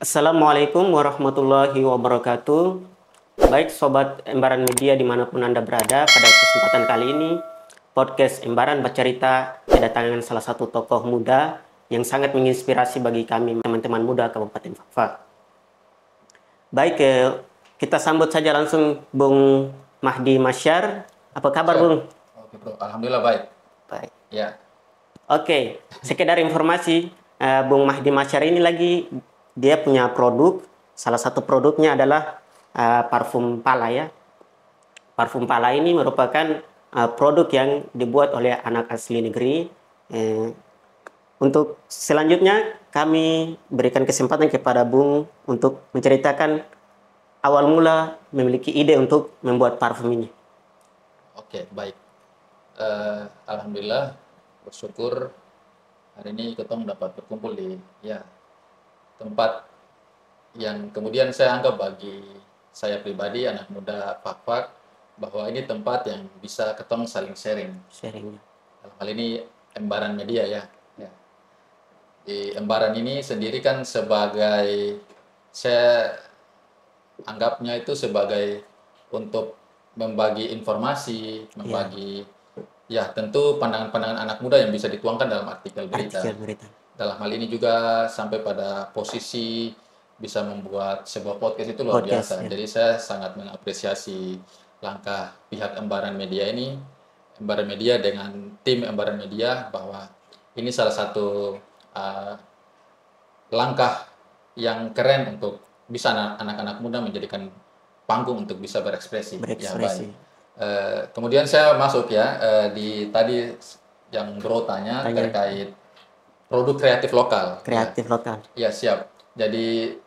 Assalamualaikum warahmatullahi wabarakatuh. Baik Sobat Embaran Media dimanapun Anda berada, pada kesempatan kali ini podcast Embaran Bercerita kedatangan salah satu tokoh muda yang sangat menginspirasi bagi kami teman-teman muda Kabupaten Fakfak. Baik, kita sambut saja langsung Bung Mahdi Masyar. Apa kabar Bung? Oke bro, alhamdulillah baik. Baik. Ya. Oke, sekedar informasi, Bung Mahdi Masyar ini dia punya produk, salah satu produknya adalah parfum pala ya. Parfum pala ini merupakan produk yang dibuat oleh anak asli negeri. Untuk selanjutnya kami berikan kesempatan kepada Bung untuk menceritakan awal mula memiliki ide untuk membuat parfum ini. Oke, baik. Alhamdulillah, bersyukur hari ini ketong dapat berkumpul di tempat yang kemudian saya anggap bagi saya pribadi, anak muda Fakfak, bahwa ini tempat yang bisa ketong saling sharing. Dalam hal ini Embaran Media ya. Di Embaran ini sendiri kan sebagai, saya anggapnya itu sebagai untuk membagi informasi, membagi tentu pandangan-pandangan anak muda yang bisa dituangkan dalam artikel berita. Dalam hal ini juga sampai pada posisi bisa membuat sebuah podcast itu luar biasa. Ya. Jadi saya sangat mengapresiasi langkah pihak Embaran Media ini, Embaran Media dengan tim Embaran Media, bahwa ini salah satu langkah yang keren untuk bisa anak-anak muda menjadikan panggung untuk bisa berekspresi. Ya, baik. Kemudian saya masuk di tadi yang bro tanya terkait produk kreatif lokal. Lokal. Ya, siap. Jadi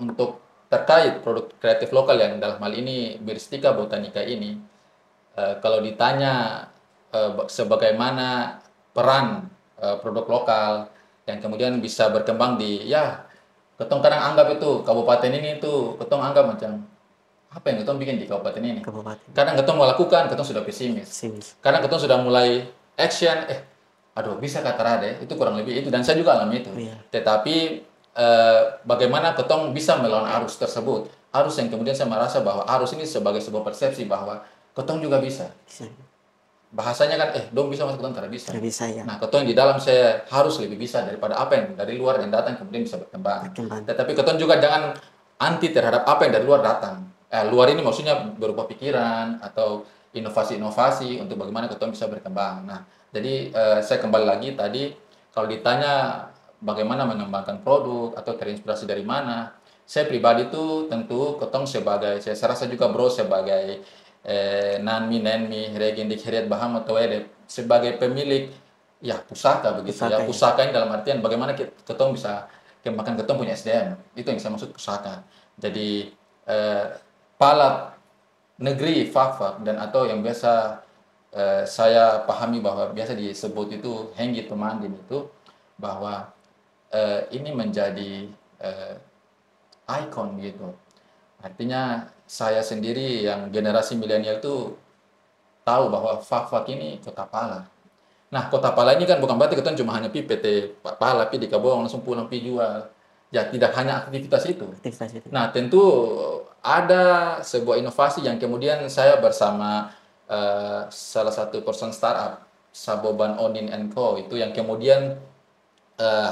untuk terkait produk kreatif lokal yang dalam hal ini Biristika Botanica ini, kalau ditanya sebagaimana peran produk lokal yang kemudian bisa berkembang di ketong kadang anggap itu kabupaten ini tuh ketong anggap macam apa yang ketong bikin di kabupaten ini. Kadang ketong melakukan, ketong sudah pesimis. Kadang ketong sudah mulai action, aduh bisa kata Rade, itu kurang lebih itu, dan saya juga alami itu. Tetapi bagaimana ketong bisa melawan arus tersebut, arus yang kemudian saya merasa bahwa arus ini sebagai sebuah persepsi bahwa ketong juga bisa. Bahasanya kan dong bisa masuk, ketong tidak bisa. Ya. Nah, ketong di dalam saya harus lebih bisa daripada apa yang dari luar yang datang kemudian bisa berkembang. Tetapi ketong juga jangan anti terhadap apa yang dari luar datang. Luar ini maksudnya berupa pikiran atau inovasi-inovasi untuk bagaimana ketong bisa berkembang. Nah, jadi saya kembali lagi tadi, kalau ditanya bagaimana mengembangkan produk atau terinspirasi dari mana, saya pribadi itu tentu ketong sebagai, saya rasa juga bro sebagai nanmi regindik heriat baham atau sebagai pemilik pusaka begitu ya. Pusaka ini dalam artian bagaimana ketong bisa kembangkan ketong punya SDM, itu yang saya maksud pusaka. Jadi pala negeri Fakfak dan atau yang biasa saya pahami bahwa biasa disebut itu Henggi Tumandin itu, bahwa ini menjadi ikon gitu. Artinya saya sendiri yang generasi milenial itu tahu bahwa Fakfak ini kota pala. Nah, kota pala ini kan bukan berarti kita cuma hanya PT pala pi di Kabong langsung pulang pi jual. Ya, tidak hanya aktivitas itu. Nah, tentu ada sebuah inovasi yang kemudian saya bersama salah satu person startup, Saboban Onin & Co. itu yang kemudian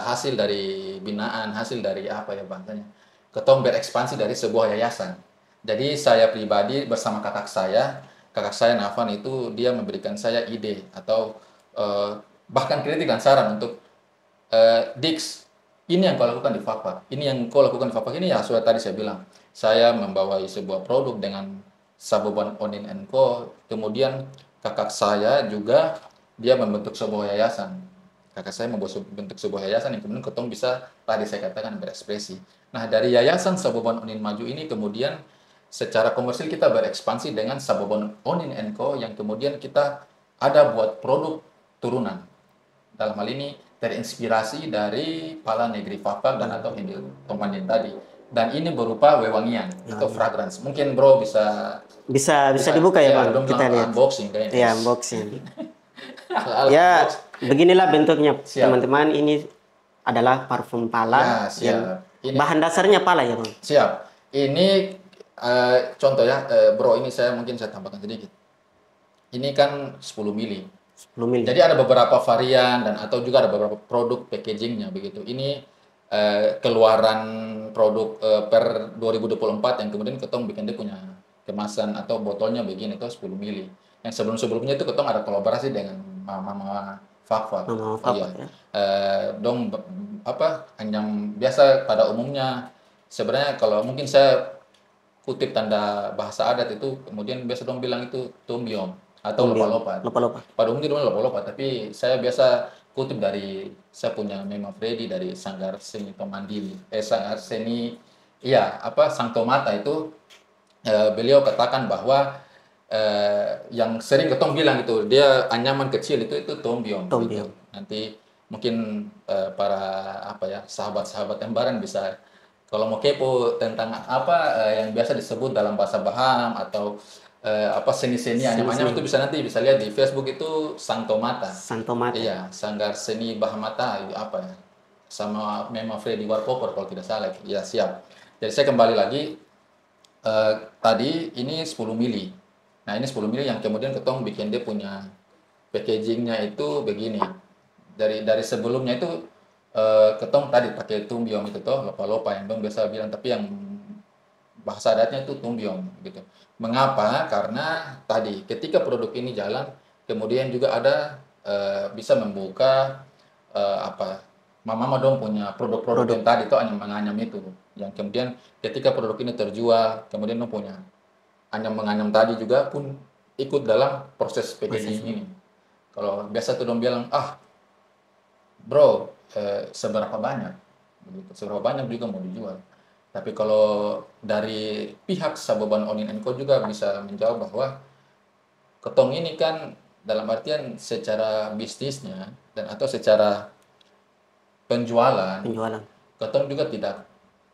hasil dari binaan, hasil dari apa ya bahasanya, ketong berekspansi dari sebuah yayasan. Jadi saya pribadi bersama kakak saya Nafan itu, dia memberikan saya ide atau bahkan kritik dan saran untuk Dix, ini yang kau lakukan di Fakfak, ini yang kau lakukan di Fakfak ini ya sudah tadi saya bilang. Saya membawai sebuah produk dengan Saboban Onin & Co. Kemudian kakak saya juga dia membentuk sebuah yayasan. Kakak saya membentuk sebuah yayasan yang kemudian ketong bisa tadi saya katakan berekspresi. Nah, dari yayasan Saboban Onin Maju ini kemudian secara komersil kita berekspansi dengan Saboban Onin & Co. yang kemudian kita ada buat produk turunan. Dalam hal ini terinspirasi dari pala negeri Fakfak dan atau Henggi Tumandin tadi. Dan ini berupa wewangian atau fragrance. Mungkin bro bisa dibuka ya Bang. Kita lihat unboxing kayaknya. Ya, unboxing. Ya, beginilah bentuknya teman-teman. Ini adalah parfum pala yang Ini Bahan dasarnya pala ya Bang? siap. Ini contoh ya, bro, ini mungkin saya tambahkan sedikit. Ini kan 10 mili. 10 mili. Jadi ada beberapa varian dan atau juga ada beberapa produk packagingnya begitu. Ini keluaran produk per 2024 yang kemudian ketong bikin dia punya kemasan atau botolnya begini itu 10 mili. Yang sebelum-sebelumnya itu ketong ada kolaborasi dengan Mama Fakfak. Nama Oh iya. apa ya? Yang biasa pada umumnya sebenarnya kalau mungkin saya kutip tanda bahasa adat itu kemudian biasa dong bilang itu tumbiong atau lopa-lopa. Lopa-lopa. Pada umumnya dong lopa-lopa, tapi saya biasa kutip dari saya punya Mema Freddy dari Sanggar Seni Tomandili. Sanggar Seni Sang Tomata itu beliau katakan bahwa yang sering ketong bilang itu dia anyaman kecil itu tombiong. Tombiong. Gitu. Nanti mungkin para sahabat-sahabat Embaran bisa kalau mau kepo tentang yang biasa disebut dalam bahasa Baham atau seni-seni anyam-anyam itu bisa lihat di Facebook itu Santo Mata. Santo Mata. Iya, Sanggar Seni Bahamata itu sama Mema Freddy Warpopor kalau tidak salah. Ya, siap. Jadi saya kembali lagi tadi ini 10 mili. Nah, ini 10 mili yang kemudian ketong bikin dia punya packagingnya itu begini. Dari sebelumnya itu ketong tadi pakai tumbiong itu toh lopa-lopa yang dong biasa bilang, tapi yang bahasa adatnya itu tumbiong gitu. Mengapa? Karena tadi ketika produk ini jalan kemudian juga ada bisa membuka mama dong punya produk-produk yang tadi itu anyam-menganyam itu yang kemudian ketika produk ini terjual kemudian dong punya anyam-menganyam tadi juga pun ikut dalam proses packaging ini. Kalau biasa tuh dong bilang bro, seberapa banyak? Begitu. Seberapa banyak juga mau dijual. Tapi kalau dari pihak Saboban Onin Co juga bisa menjawab bahwa ketong ini kan dalam artian secara bisnisnya dan atau secara penjualan. Ketong juga tidak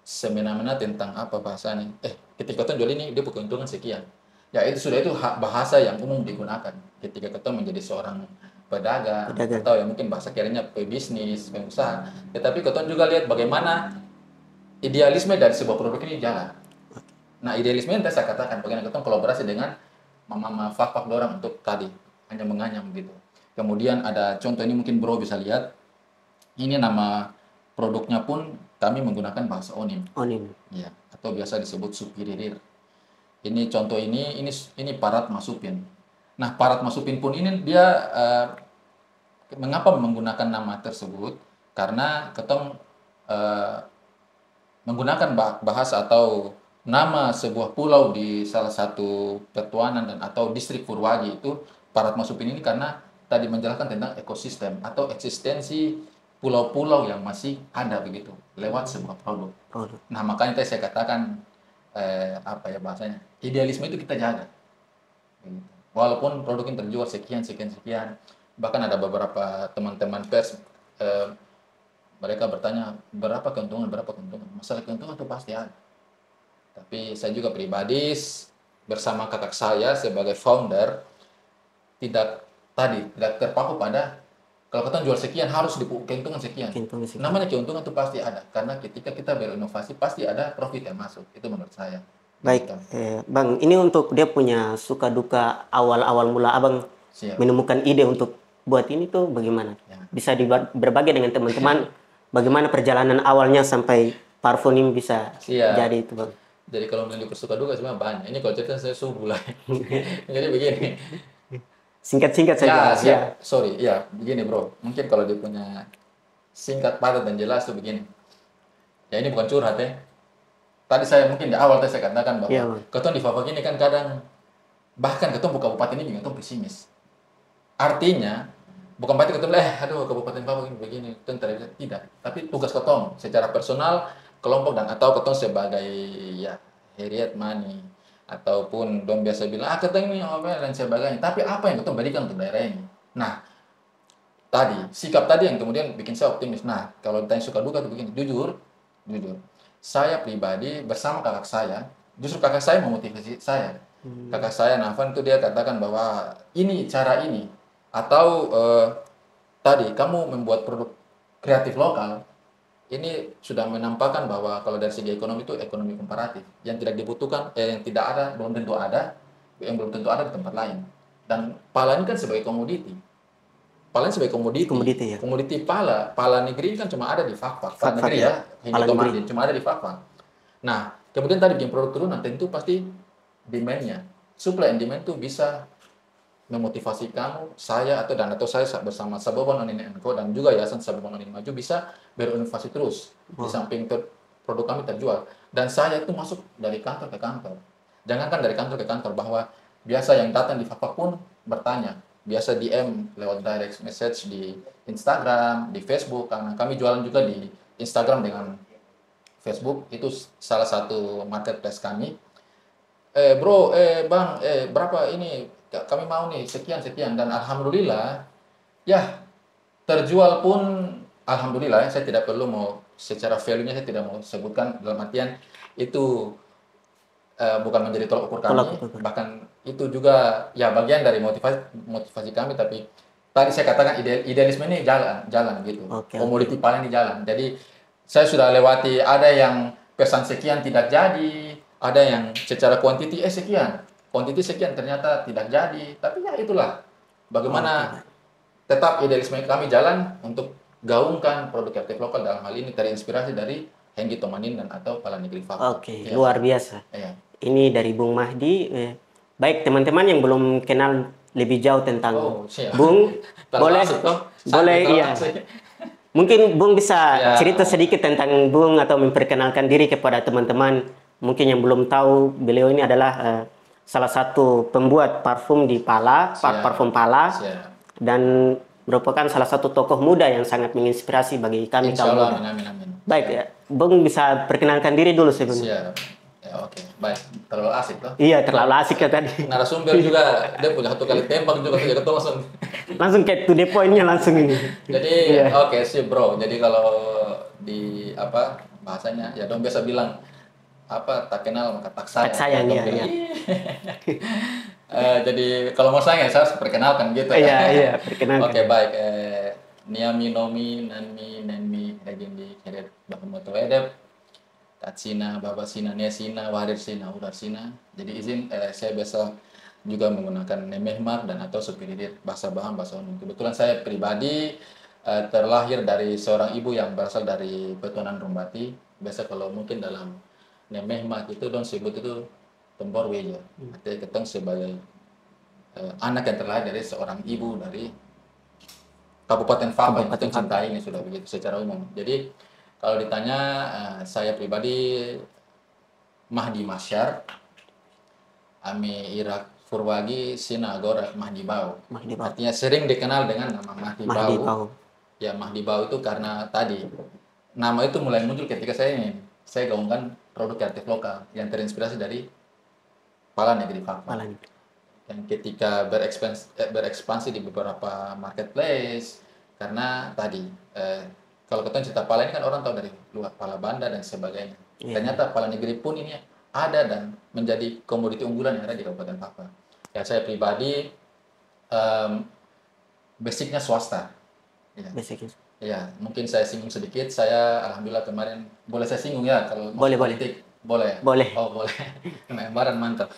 semena-mena tentang apa bahasanya. Ketika ketong jual ini dia keuntungan sekian. Ya itu bahasa yang umum digunakan ketika ketong menjadi seorang pedagang atau yang mungkin bahasa kerennya pebisnis, pengusaha. Tetapi ketong juga lihat bagaimana idealisme dari sebuah produk ini jalan. Nah, idealisme yang saya katakan bagaimana ketong kolaborasi dengan mama Fakfak dorang untuk tadi hanya menganyam gitu. Kemudian ada contoh ini mungkin bro bisa lihat. Ini nama produknya pun kami menggunakan bahasa Onim. Ya, atau biasa disebut supiririr. Ini contoh ini parat masupin. Nah, parat masupin pun ini dia mengapa menggunakan nama tersebut? Karena ketong menggunakan bahasa atau nama sebuah pulau di salah satu petuanan dan atau distrik Purwaji itu parat masupin ini karena tadi menjelaskan tentang ekosistem atau eksistensi pulau-pulau yang masih ada begitu lewat sebuah produk. Nah, makanya saya katakan bahasanya idealisme itu kita jaga. Walaupun produk yang terjual sekian, bahkan ada beberapa teman-teman pers mereka bertanya berapa keuntungan. Masalah keuntungan itu pasti ada. Tapi saya juga pribadi bersama kakak saya sebagai founder tidak terpaku pada kalau kita jual sekian harus keuntungan sekian. Namanya keuntungan itu pasti ada karena ketika kita berinovasi pasti ada profit yang masuk. Itu menurut saya. Baik, Bang, ini untuk dia punya suka duka awal mula Abang menemukan ide untuk buat ini tuh bagaimana? Ya. Bisa berbagi dengan teman-teman bagaimana perjalanan awalnya sampai parfum ini bisa jadi itu, Bang. Jadi kalau memiliki suka duka sebenarnya banyak. Ini kalau cerita saya subuh lah. Jadi begini. Singkat-singkat saja. Begini bro. Mungkin kalau dia punya singkat, padat dan jelas tuh begini. Ya ini bukan curhat ya. Tadi saya mungkin di awal saya katakan bahwa ketong di Fafak ini kan kadang bahkan ketong buka kabupaten ini ketong pesimis. Artinya bukan berarti ketong kabupaten Fafak ini begini, tidak. Tapi tugas ketong secara personal, kelompok dan atau ketong sebagai Heriat Mani ataupun dong biasa bilang ketong ini dan sebagainya. Tapi apa yang ketong berikan untuk daerah ini? Nah, sikap tadi yang kemudian bikin saya optimis. Nah, kalau ditanya suka duka itu begini, jujur. Saya pribadi bersama kakak saya, justru kakak saya memotivasi saya. Kakak saya Nafan itu dia katakan bahwa cara ini atau tadi kamu membuat produk kreatif lokal ini sudah menampakkan bahwa kalau dari segi ekonomi itu ekonomi komparatif yang tidak dibutuhkan, yang tidak ada belum tentu ada, yang belum tentu ada di tempat lain. Dan pala ini kan sebagai komoditi. Pala ini sebagai komoditi. Komoditi ya. Komoditi pala negeri kan cuma ada di fak-fak. Pala Fak-fak negeri ya. ya, hingga Pala negeri. Tomandin cuma ada di fak-fak. Nah, kemudian tadi bikin produk turunan tentu pasti demand-nya. Supply and demand itu bisa memotivasi kamu, saya atau saya bersama Sabobon Online Co dan juga Yayasan Sabobon Online Maju bisa berinovasi terus di samping produk kami terjual. Dan saya itu masuk dari kantor ke kantor. Jangankan dari kantor ke kantor, bahwa biasa yang datang di Fapak pun bertanya, biasa DM lewat direct message di Instagram, di Facebook, karena kami jualan juga di Instagram dengan Facebook, itu salah satu marketplace kami. Bro, bang, berapa ini? Kami mau nih sekian, dan alhamdulillah ya terjual pun alhamdulillah ya. Saya tidak perlu mau secara value-nya, saya tidak mau sebutkan, dalam artian itu bukan menjadi tolak ukur kami, bahkan itu juga ya bagian dari motivasi kami. Tapi tadi saya katakan idealisme ini jalan gitu. Komoditi paling di jalan. Jadi saya sudah lewati, ada yang pesan sekian tidak jadi, ada yang secara kuantiti sekian, kuantiti sekian ternyata tidak jadi. Tapi ya itulah bagaimana tetap idealisme kami jalan untuk gaungkan produk kreatif lokal, dalam hal ini terinspirasi dari Henggi Tomanin dan atau Pala Negeri Fak. Ya. Luar biasa. Ya. Ini dari Bung Mahdi. Baik teman-teman yang belum kenal lebih jauh tentang Bung, boleh iya. Mungkin Bung bisa cerita sedikit tentang Bung atau memperkenalkan diri kepada teman-teman mungkin yang belum tahu. Beliau ini adalah salah satu pembuat parfum di Pala, parfum Pala, dan merupakan salah satu tokoh muda yang sangat menginspirasi bagi kami kaum muda. Amin. Baik ya, Bung bisa perkenalkan diri dulu sebelumnya. Ya, oke, baik. Terlalu asik toh? Iya, terlalu asik ya tadi. Narasumber juga dia punya satu kali tembak juga, jadi ketemu langsung get to the point-nya langsung ini. Jadi oke sih bro. Jadi kalau di apa bahasanya ya dong biasa bilang apa, tak kenal maka tak sayang. Tak sayang ya. Jadi kalau mau sayang saya harus perkenalkan gitu. Iya, perkenalkan. Oke, baik. Niami Nomi Nanmi Nenmi Regindi Keret Bahamoto Edep Tatsina Babasina Nesina Warirsina Urarsina. Jadi izin saya biasa juga menggunakan Nemehmar dan atau Supiridir, bahasa Baham, bahasa umum. Kebetulan saya pribadi terlahir dari seorang ibu yang berasal dari Betuanan Rumbati. Biasa kalau mungkin dalam Nemehmar itu dong sebut itu Tembor Weja. Artinya ketong sebagai anak yang terlahir dari seorang ibu dari Kabupaten Fak yang ketong cintai, ini sudah begitu secara umum. Jadi kalau ditanya saya pribadi Mahdi Masyar, Ami Irak Furwagi Sina Agora Mahdi Bau. Artinya sering dikenal dengan nama Mahdi Bau. Ya, Mahdi Bau itu karena tadi nama itu mulai muncul ketika saya gaungkan produk kreatif lokal yang terinspirasi dari Pala Negeri Fak. Yang ketika berekspansi di beberapa marketplace, karena tadi kalau kita cerita Pala ini kan orang tahu dari luar Pala Banda dan sebagainya. Ternyata Pala Negeri pun ini ada dan menjadi komoditi unggulan yang ada di Kabupaten Papua. Ya, saya pribadi basicnya swasta. Ya, mungkin saya singgung sedikit. Saya alhamdulillah kemarin, boleh saya singgung ya kalau politik? Boleh. Oh, boleh. Kemarin mantap.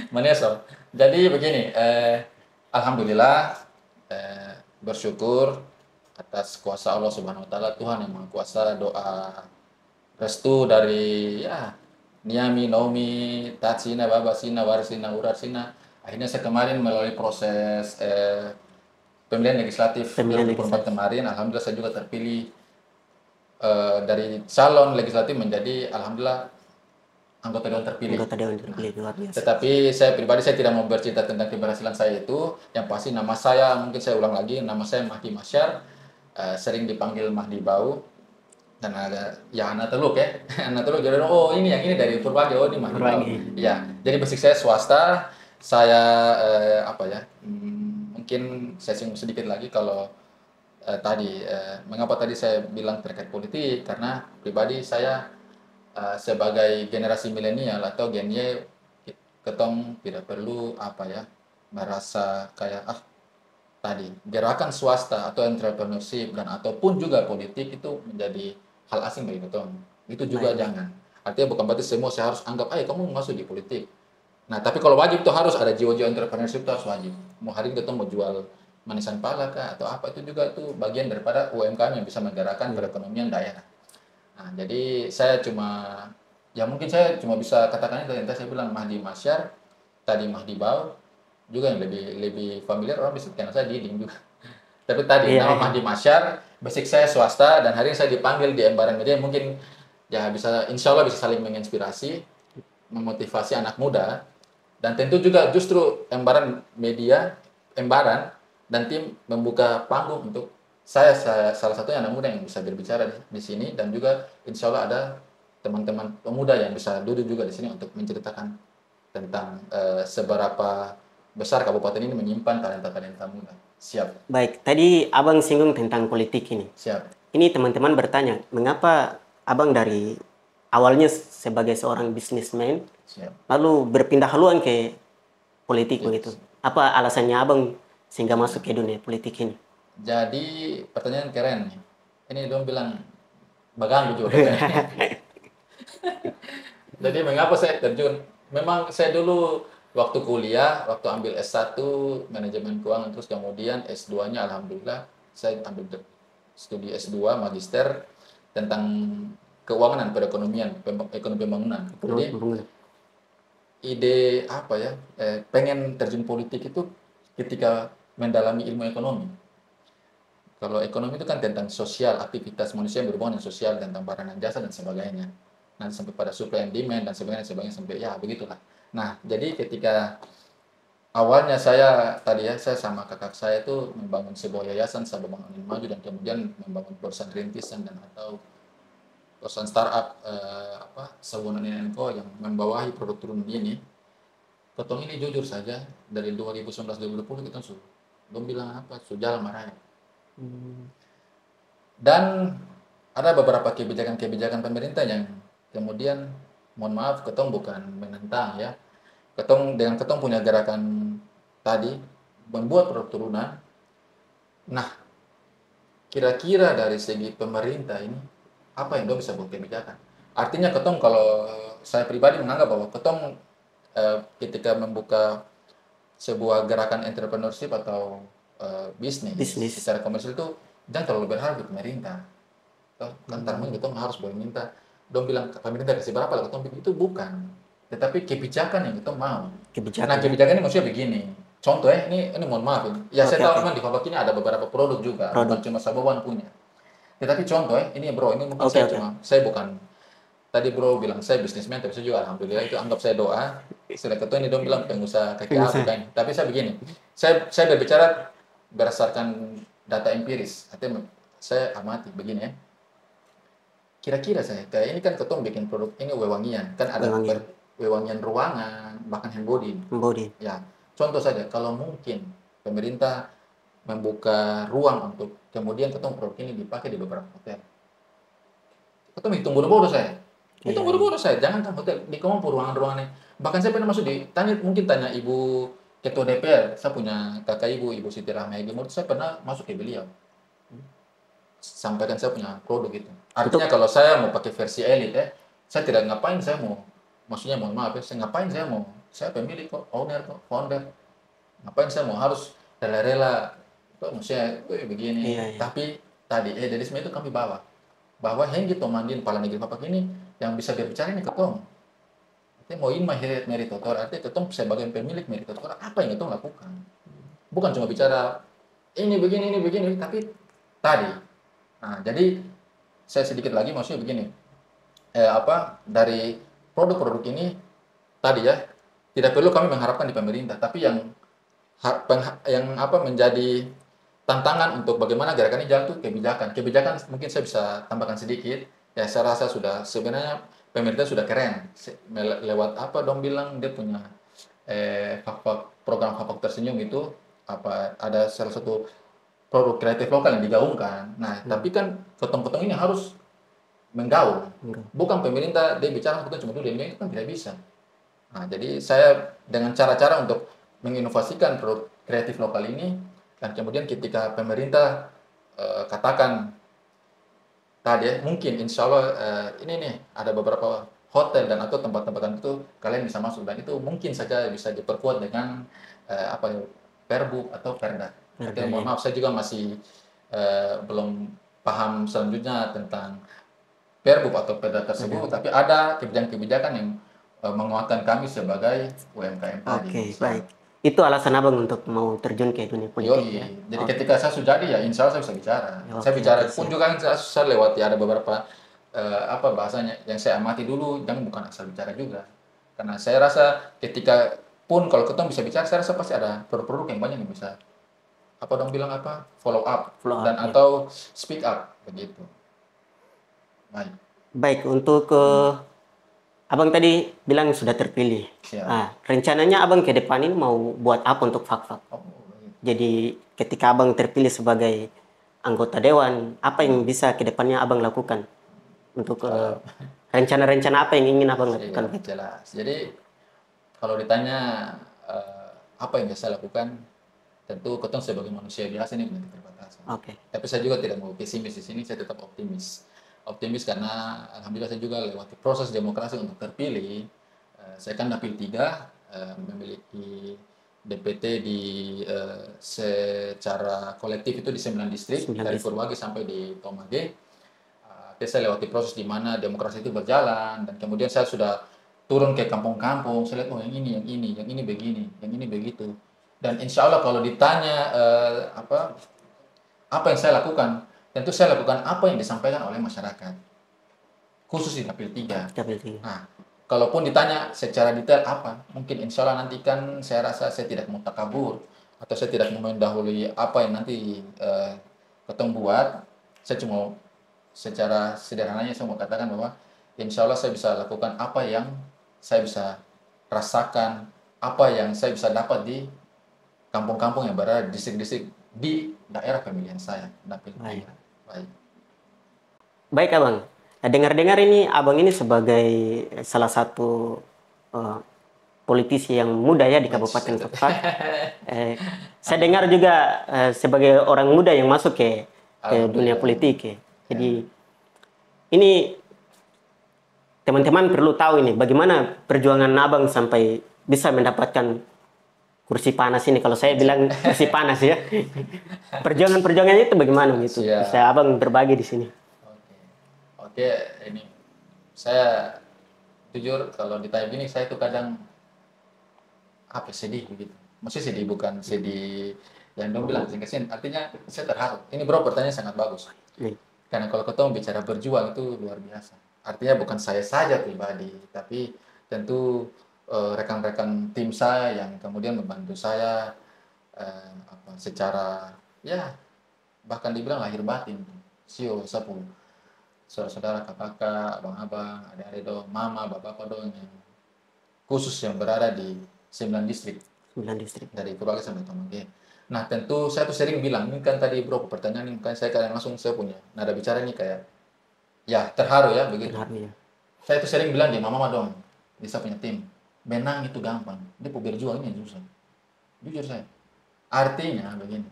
Maneso. Jadi begini, alhamdulillah bersyukur atas kuasa Allah Subhanahu wa taala, Tuhan yang Maha Kuasa, doa restu dari Niami, Naomi, Tatsina, Babasina, Warsina, Urarsina. Akhirnya saya kemarin melalui proses pemilihan legislatif 2024 kemarin, alhamdulillah saya juga terpilih dari calon legislatif menjadi alhamdulillah anggota dewan terpilih. Luar biasa. Tetapi saya pribadi saya tidak mau bercerita tentang keberhasilan saya itu. Yang pasti nama saya, mungkin saya ulang lagi, nama saya Mahdi Masyar. Sering dipanggil Mahdi Bau dan ada anak teluk ya. Anak teluk jadi ini yang ini dari Purwagi, ini Mahdi Bau. Ya, jadi basic saya swasta. Saya mungkin saya singgung sedikit lagi kalau tadi mengapa tadi saya bilang terkait politik, karena pribadi saya sebagai generasi milenial atau Gen Y, ketong tidak perlu merasa kayak tadi gerakan swasta atau entrepreneurship dan ataupun juga politik itu menjadi hal asing bagi ketong. Itu juga Baik, baik. jangan. Artinya bukan berarti semua saya harus anggap, ayo kamu masuk di politik. Nah, tapi kalau wajib itu harus ada jiwa-jiwa entrepreneurship itu harus wajib. Mau hari ini kita mau jual manisan pala kah atau apa itu juga itu bagian daripada UMKM yang bisa menggerakkan perekonomian daerah. Nah, jadi saya cuma ya mungkin saya cuma bisa katakan itu yang tadi saya bilang Mahdi Masyar, tadi Mahdi Bau, juga yang lebih lebih familiar orang bisa kenal saya Diding juga. Tapi tadi Iya, nama iya. Mahdi Masyar, basic saya swasta dan hari ini saya dipanggil di Embaran Media mungkin ya bisa insya Allah bisa saling menginspirasi, memotivasi anak muda dan tentu juga justru Embaran Media, Embaran dan tim membuka panggung untuk saya salah satunya anak muda yang bisa berbicara di sini dan juga insya Allah ada teman-teman pemuda yang bisa duduk juga di sini untuk menceritakan tentang seberapa besar kabupaten ini menyimpan talenta-talenta muda. Siap, Baik, tadi Abang singgung tentang politik ini. siap, Ini teman-teman bertanya, mengapa Abang dari awalnya sebagai seorang bisnismen, siap. lalu berpindah haluan ke politik begitu? Yes. Apa alasannya Abang sehingga masuk ke dunia politik ini? Jadi pertanyaan keren nih. Ini dong bilang bagang juga katanya. Jadi mengapa saya terjun? Memang saya dulu waktu kuliah, waktu ambil S1 manajemen keuangan terus kemudian S2-nya alhamdulillah saya ambil studi S2 magister tentang keuangan dan perekonomian, ekonomi pembangunan. Jadi ide apa ya? Pengen terjun politik itu ketika mendalami ilmu ekonomi. Kalau ekonomi itu kan tentang sosial, aktivitas manusia yang berhubungan dengan sosial, tentang barang dan jasa dan sebagainya. Nanti sampai pada supply and demand dan sebagainya sampai ya begitulah. Nah, jadi ketika awalnya saya tadi ya saya sama kakak saya itu membangun sebuah yayasan Sabah Bangunan Maju dan kemudian membangun perusahaan rintisan dan atau perusahaan startup Sabunan Co yang membawahi produk turun ini. Ketong ini jujur saja dari 2019-2020 kita sudah belum bilang apa sudah marah. Dan ada beberapa kebijakan-kebijakan pemerintah yang kemudian mohon maaf ketong bukan menentang ya. Ketong punya gerakan tadi membuat produk turunan. Nah, kira-kira dari segi pemerintah ini apa yang dong bisa buat kebijakan? Artinya ketong kalau saya pribadi menganggap bahwa ketong ketika membuka sebuah gerakan entrepreneurship atau bisnis Bisnis. secara komersial itu jangan terlalu berharap di pemerintah. Kan tarmanya kita harus boleh minta. Dong bilang pemerintah kasih berapa lah, ketong itu bukan. Tetapi kebijakan yang kita mau. Kebijakan. Nah kebijakan ini maksudnya begini. Contoh ini mohon maaf ya. Ya saya tahu memang di Fabak ini ada beberapa produk juga, bukan cuma Sabawan punya. Tetapi contoh ini bro, ini mungkin saya bukan tadi bro bilang saya bisnismen, tapi saya juga alhamdulillah itu anggap saya doa. Sudah ketua ini dong bilang pengusaha kaki abu kan. Tapi saya begini, saya berbicara berdasarkan data empiris. Artinya saya amati begini ya. Kira-kira saya kayak ini kan ketong bikin produk ini wewangian kan ada wewangian ruangan bahkan hand body. Ya contoh saja kalau mungkin pemerintah membuka ruang untuk kemudian ketong produk ini dipakai di beberapa hotel. Ketong hitung bodoh-bodoh saya. Hitung bodoh-bodoh saya. Jangan kan hotel di kamu ruangan-ruangannya. Bahkan saya pernah masuk mungkin tanya ibu ketua DPR. Saya punya kakak ibu Siti Rahmayadi. Saya pernah masuk ke beliau. Sampaikan saya punya produk itu. Artinya kalau saya mau pakai versi elit saya tidak ngapain saya mau, maksudnya mohon maaf saya ngapain saya mau, saya pemilik kok, owner kok, founder. Ngapain saya mau harus rela-rela, kok maksudnya begini. Tapi tadi dari semua itu kami bawa bahwa yang gitu mandin Kepala Negeri Papak ini yang bisa berbicara ini ketong. Artinya mau ini meritotor, artinya ketong sebagai pemilik meritotor apa yang ketong lakukan. Bukan cuma bicara ini begini, tapi tadi. Nah, jadi saya sedikit lagi maksudnya begini. Dari produk-produk ini tadi ya, tidak perlu kami mengharapkan di pemerintah, tapi yang menjadi tantangan untuk bagaimana gerakan ini jalan itu kebijakan. Kebijakan mungkin saya bisa tambahkan sedikit. Ya, saya rasa sebenarnya pemerintah sudah keren lewat dong bilang dia punya program Fak tersenyum itu ada salah satu produk kreatif lokal yang digaungkan. Nah, tapi kan potong-potong ini harus menggaung. Bukan pemerintah dia bicara cuma dulu itu kan tidak bisa. Nah, jadi saya dengan cara-cara untuk menginovasikan produk kreatif lokal ini Dan kemudian ketika pemerintah katakan tadi ya, mungkin insya Allah ini nih ada beberapa hotel dan atau tempat-tempat itu kalian bisa masuk, dan itu mungkin saja bisa diperkuat dengan apa ya, Perbuk atau Perda. Perda, Tapi mohon ya. maaf saya juga masih belum paham selanjutnya tentang Perbuk atau Perda tersebut, Perda. tapi ada kebijakan-kebijakan yang menguatkan kami sebagai UMKM tadi. Oke, baik. Itu alasan abang untuk mau terjun ke dunia politik Yoi, ya. jadi Oke, ketika saya sudah jadi ya insya Allah saya bisa bicara. Saya oke, bicara oke, pun siap. juga kan saya lewati ada beberapa apa bahasanya yang saya amati dulu, jangan bukan asal bicara juga. Karena saya rasa ketika pun kalau ketemu bisa bicara, saya rasa pasti ada produk-produk yang banyak yang bisa apa dong bilang apa follow up Follow up dan ya. atau speak up begitu. Baik, Baik, untuk abang tadi bilang sudah terpilih. siap. Rencananya abang ke depan ini mau buat apa untuk Fakfak? Oh, baik. Jadi ketika abang terpilih sebagai anggota dewan, apa yang bisa ke depannya abang lakukan untuk rencana-rencana apa yang ingin abang lakukan Siap, gitu? jelas. Jadi kalau ditanya apa yang bisa saya lakukan, tentu ketemu sebagai manusia biasa ini punya keterbatasan. Oke, Tapi saya juga tidak mau pesimis di sini, saya tetap optimis. Optimis karena alhamdulillah saya juga lewati proses demokrasi untuk terpilih. Saya kan dapil 3, memiliki DPT di secara kolektif itu di 9 distrik, 9 dari distrik. Purwagi sampai di Tomage. Saya lewati proses di mana demokrasi itu berjalan, dan kemudian saya sudah turun ke kampung-kampung, saya lihat oh yang ini begini, yang ini begitu. Dan insya Allah kalau ditanya apa yang saya lakukan, tentu saya lakukan apa yang disampaikan oleh masyarakat, khusus di dapil 3. Dapil 3. Nah, kalaupun ditanya secara detail apa, mungkin insya Allah nanti kan saya rasa saya tidak mau takabur, atau saya tidak mau mendahului apa yang nanti ketemu buat. Saya cuma secara sederhananya saya mau katakan bahwa insya Allah saya bisa lakukan apa yang saya bisa rasakan, apa yang saya bisa dapat di kampung-kampung yang berada di distrik-distrik di daerah pemilihan saya. Dapil Baik. 3. Baik. Baik abang. Nah, dengar-dengar ini abang ini sebagai salah satu eh, politisi yang muda ya di Kabupaten Fakfak. Saya dengar juga sebagai orang muda yang masuk ke dunia Alhamdulillah. politik ya. Jadi ini teman-teman perlu tahu ini bagaimana perjuangan abang sampai bisa mendapatkan kursi panas ini. Kalau saya bilang kursi panas ya. Perjuangan-perjuangannya itu bagaimana gitu? Siap. Bisa abang berbagi di sini. Oke, oke, ini saya jujur kalau ditanya gini saya tuh kadang apa sedih begitu. Maksudnya sedih bukan sedih yang dong bilang singkat, artinya saya terharu. Ini bro pertanyaan sangat bagus. Nih, Karena kalau ketemu bicara berjuang itu luar biasa. Artinya bukan saya saja pribadi, tapi tentu rekan-rekan tim saya yang kemudian membantu saya secara ya bahkan dibilang lahir batin. Sio, sapu, saudara-saudara, kakak, abang-abang, adik-adik dong, mama, bapak dong, yang khusus yang berada di 9 distrik 9 distrik. dari Purwakarta sampai Tomage. Nah tentu saya tuh sering bilang, ini kan tadi bro pertanyaan ini kan saya kadang langsung saya punya nada bicara ini kayak ya terharu ya begitu. Terharu ya. Saya tuh sering bilang dia mama dong, bisa punya tim. Menang itu gampang, dia berjuang ini yang susah. Jujur saya. Artinya begini,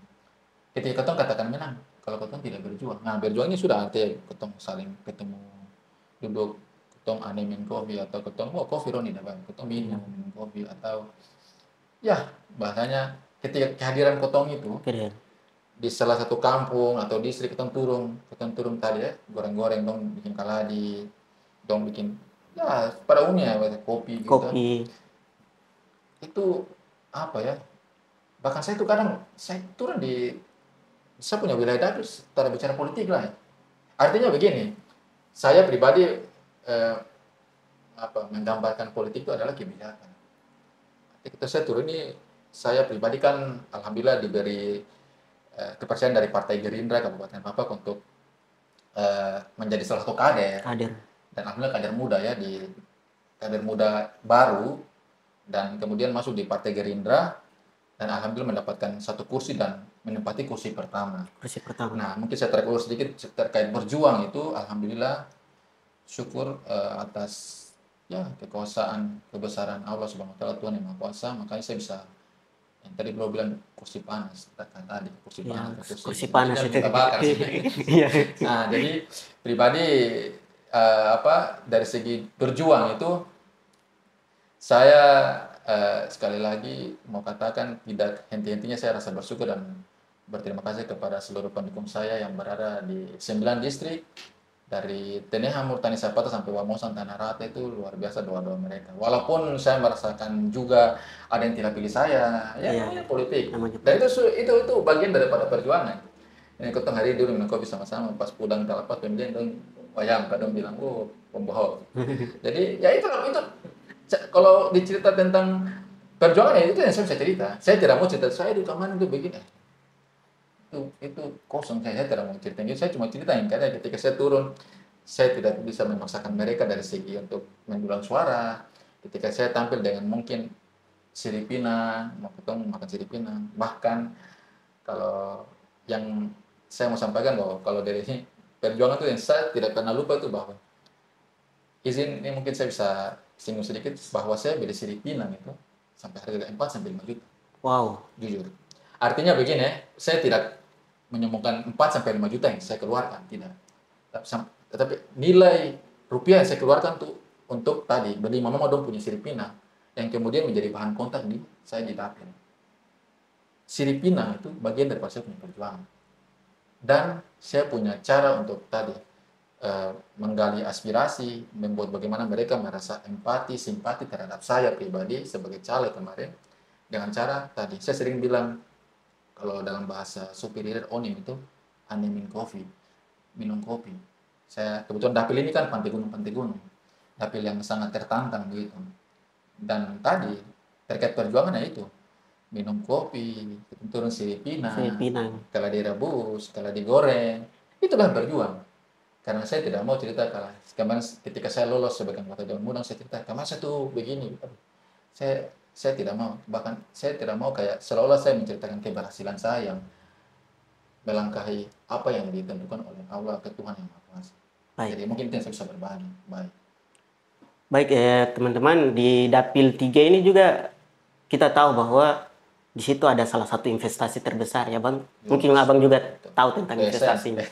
ketika ketong katakan menang, kalau ketong tidak berjuang, nah berjuang ini sudah artinya ketong saling ketemu, duduk, ketong anemin kopi atau ketong oh kopi roni dapat, ketong minum kopi atau ya bahasanya ketika kehadiran ketong itu Keren. di salah satu kampung atau distrik ketong turun tadi ya, goreng-goreng dong bikin kaladi, dong bikin ya pada umumnya kopi gitu. Kopi. Itu apa ya? Bahkan saya tuh kadang saya turun di saya punya wilayah dapil setelah bicara politik lah ya. Artinya begini, saya pribadi menggambarkan politik itu adalah kebijakan. Ketika saya turun ini, saya pribadi kan alhamdulillah diberi kepercayaan dari Partai Gerindra Kabupaten Papua untuk menjadi salah satu kader, Kader. dan alhamdulillah kader muda ya, di kader muda baru, dan kemudian masuk di Partai Gerindra dan alhamdulillah mendapatkan satu kursi dan menempati kursi pertama. Kursi pertama. Nah, mungkin saya terkeluar sedikit terkait berjuang itu, alhamdulillah syukur atas ya kekuasaan kebesaran Allah Subhanahu wa taala Tuhan yang Maha Kuasa, makanya saya bisa Yang tadi beliau bilang kursi panas, katakan tadi kursi Ya, panas, kursi panas intinya itu. minta bakar sih. Iya. Nah, jadi pribadi dari segi berjuang itu saya sekali lagi mau katakan tidak henti-hentinya saya rasa bersyukur dan berterima kasih kepada seluruh pendukung saya yang berada di 9 distrik dari Teneha Murtani Sapata sampai Wamosan Tanah Rata. Itu luar biasa doa-doa mereka. Walaupun saya merasakan juga ada yang tidak pilih saya, ya Iya, namanya politik. namanya Dan itu bagian daripada perjuangan. Ini kita hari dulu minum kopi sama-sama, pas pulang telepas pemilihan dong wayang kadang bilang, oh pembohong. Jadi ya itu kalau dicerita tentang perjuangan ya itu yang saya bisa cerita. Saya tidak mau cerita saya di kamar itu begini. Itu kosong, saya tidak mau cerita. Saya cuma cerita yang karena ketika saya turun, saya tidak bisa memaksakan mereka dari segi untuk mendulang suara. Ketika saya tampil dengan mungkin siripina, mau ketemu makan siripina, bahkan kalau yang saya mau sampaikan bahwa kalau dari perjuangan itu yang saya tidak pernah lupa itu bahwa izin ini mungkin saya bisa singgung sedikit bahwa saya beli sirip Pinang itu sampai harga 4 sampai 5 juta. wow. Jujur. Artinya begini, saya tidak menyombongkan 4 sampai 5 juta yang saya keluarkan, tidak. Tetapi nilai rupiah yang saya keluarkan tuh untuk tadi beli mama dong punya sirip Pinang yang kemudian menjadi bahan kontak di saya di dapil. Sirip Pinang itu bagian dari saya punya perjuangan. Dan saya punya cara untuk tadi menggali aspirasi, membuat bagaimana mereka merasa empati, simpati terhadap saya pribadi sebagai caleg kemarin dengan cara tadi saya sering bilang kalau dalam bahasa superior onim itu anemin kopi, minum kopi. Saya kebetulan dapil ini kan pantai gunung, dapil yang sangat tertantang begitu. Dan tadi terkait perjuangannya itu minum kopi, turun siripina, Pinang. kalau direbus, kalau digoreng, itu kan berjuang. Karena saya tidak mau cerita kalau kemarin ketika saya lolos sebagai anggota Dewan Muda, saya cerita kemarin saya tuh begini. Saya tidak mau, bahkan saya tidak mau kayak seolah-olah saya menceritakan keberhasilan saya yang melangkahi apa yang ditentukan oleh Allah ke Tuhan yang Maha Kuasa. Baik. Jadi mungkin itu yang saya bisa berbagi. Baik. Baik teman-teman, di Dapil 3 ini juga kita tahu bahwa di situ ada salah satu investasi terbesar ya Bang. Mungkin Abang juga tahu tentang investasinya.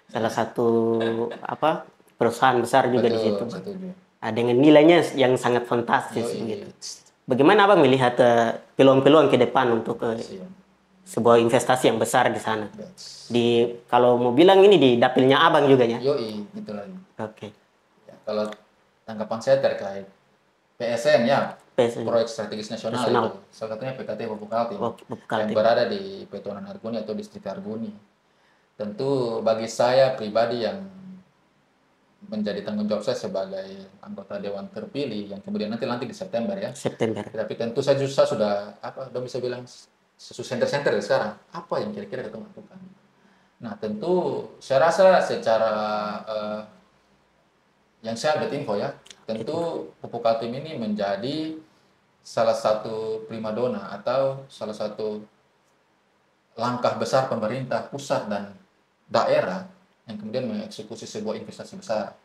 Salah satu perusahaan besar juga di situ. Dengan nilainya yang sangat fantastis gitu. Bagaimana Abang melihat peluang-peluang ke depan untuk sebuah investasi yang besar di sana? Kalau mau bilang ini di dapilnya Abang juga ya? Yoi, gitu lagi. Oke. Ya, kalau tanggapan saya terkait PSN ya, Proyek Strategis Nasional. Itu salah satunya PKT Pupuk yang berada di Petonan Arguni atau distrik Arguni. Tentu bagi saya pribadi yang menjadi tanggung jawab saya sebagai anggota dewan terpilih yang kemudian nanti di September ya. September. Tapi tentu saya sudah dong bisa bilang center dari sekarang apa yang kira-kira kita lakukan. Nah tentu saya rasa secara yang saya update info ya, tentu Pupuk Kaltim ini menjadi salah satu primadona atau salah satu langkah besar pemerintah pusat dan daerah yang kemudian mengeksekusi sebuah investasi besar.